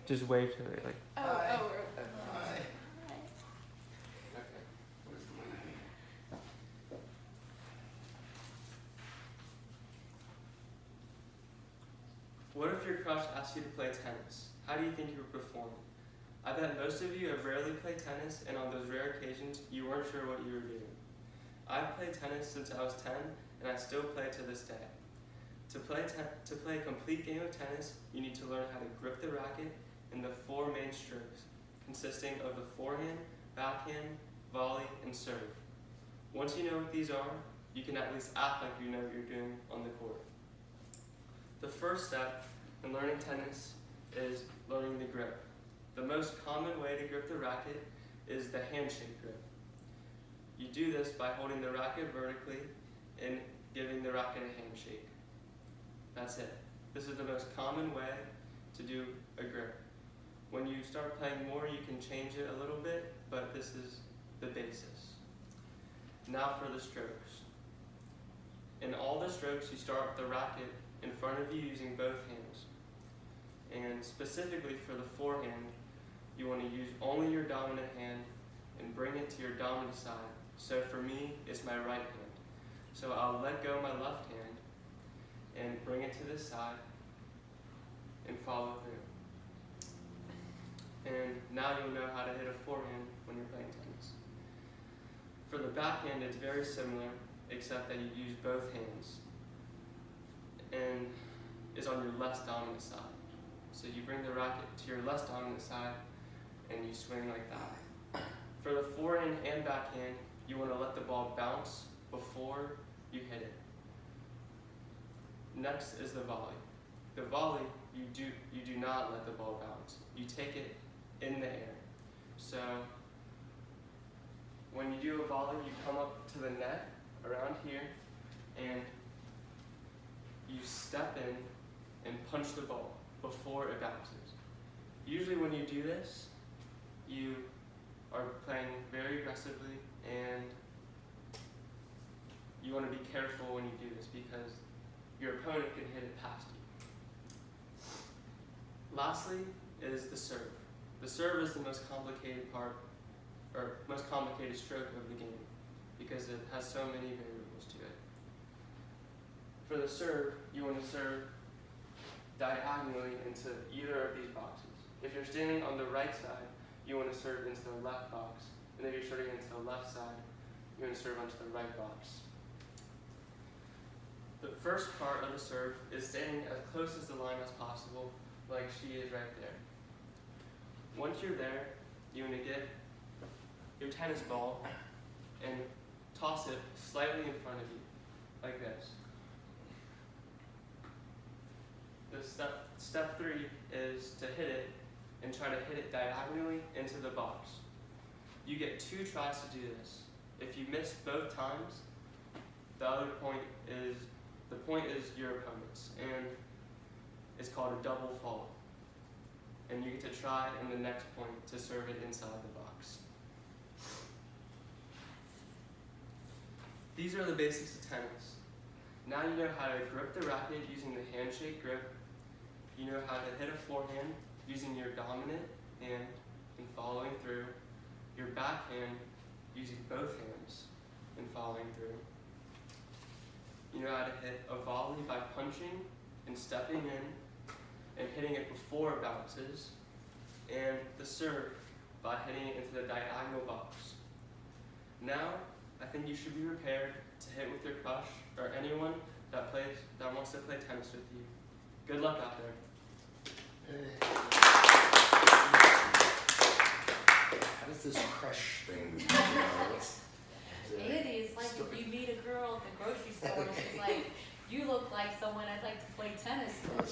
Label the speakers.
Speaker 1: just wave to it like.
Speaker 2: Hi.
Speaker 1: What if your crush asked you to play tennis? How do you think you would perform? I bet most of you have rarely played tennis, and on those rare occasions, you weren't sure what you were doing. I've played tennis since I was 10, and I still play to this day. To play a complete game of tennis, you need to learn how to grip the racket in the 4 main strokes, consisting of the forehand, backhand, volley, and serve. Once you know what these are, you can at least act like you know what you're doing on the court. The first step in learning tennis is learning the grip. The most common way to grip the racket is the handshake grip. You do this by holding the racket vertically and giving the racket a handshake. That's it. This is the most common way to do a grip. When you start playing more, you can change it a little bit, but this is the basis. Now for the strokes. In all the strokes, you start with the racket in front of you using both hands. And specifically for the forehand, you want to use only your dominant hand and bring it to your dominant side. So for me, it's my right hand. So I'll let go my left hand and bring it to this side and follow through. And now you'll know how to hit a forehand when you're playing tennis. For the backhand, it's very similar, except that you use both hands and is on your less dominant side. So you bring the racket to your less dominant side and you swing like that. For the forehand and backhand, you want to let the ball bounce before you hit it. Next is the volley. The volley, you do not let the ball bounce. You take it in the air. So when you do a volley, you come up to the net around here and you step in and punch the ball before it bounces. Usually when you do this, you are playing very aggressively and you want to be careful when you do this because your opponent can hit it past you. Lastly is the serve. The serve is the most complicated part, or most complicated stroke of the game because it has so many variables to it. For the serve, you want to serve diagonally into either of these boxes. If you're standing on the right side, you want to serve into the left box. And if you're serving into the left side, you want to serve onto the right box. The first part of the serve is standing as close as the line as possible, like she is right there. Once you're there, you want to get your tennis ball and toss it slightly in front of you, like this. Step 3 is to hit it and try to hit it diagonally into the box. You get 2 tries to do this. If you miss both times, the point is your opponent's, and it's called a double fault. And you get to try in the next point to serve it inside the box. These are the basics of tennis. Now you know how to grip the racket using the handshake grip. You know how to hit a forehand using your dominant hand and following through. Your backhand using both hands and following through. You know how to hit a volley by punching and stepping in and hitting it before it bounces. And the serve by hitting it into the diagonal box. Now, I think you should be prepared to hit with your crush or anyone that wants to play tennis with you. Good luck out there.
Speaker 2: How does this crush thing
Speaker 3: Andy, it's like if you meet a girl at the grocery store and she's like, you look like someone I'd like to play tennis with.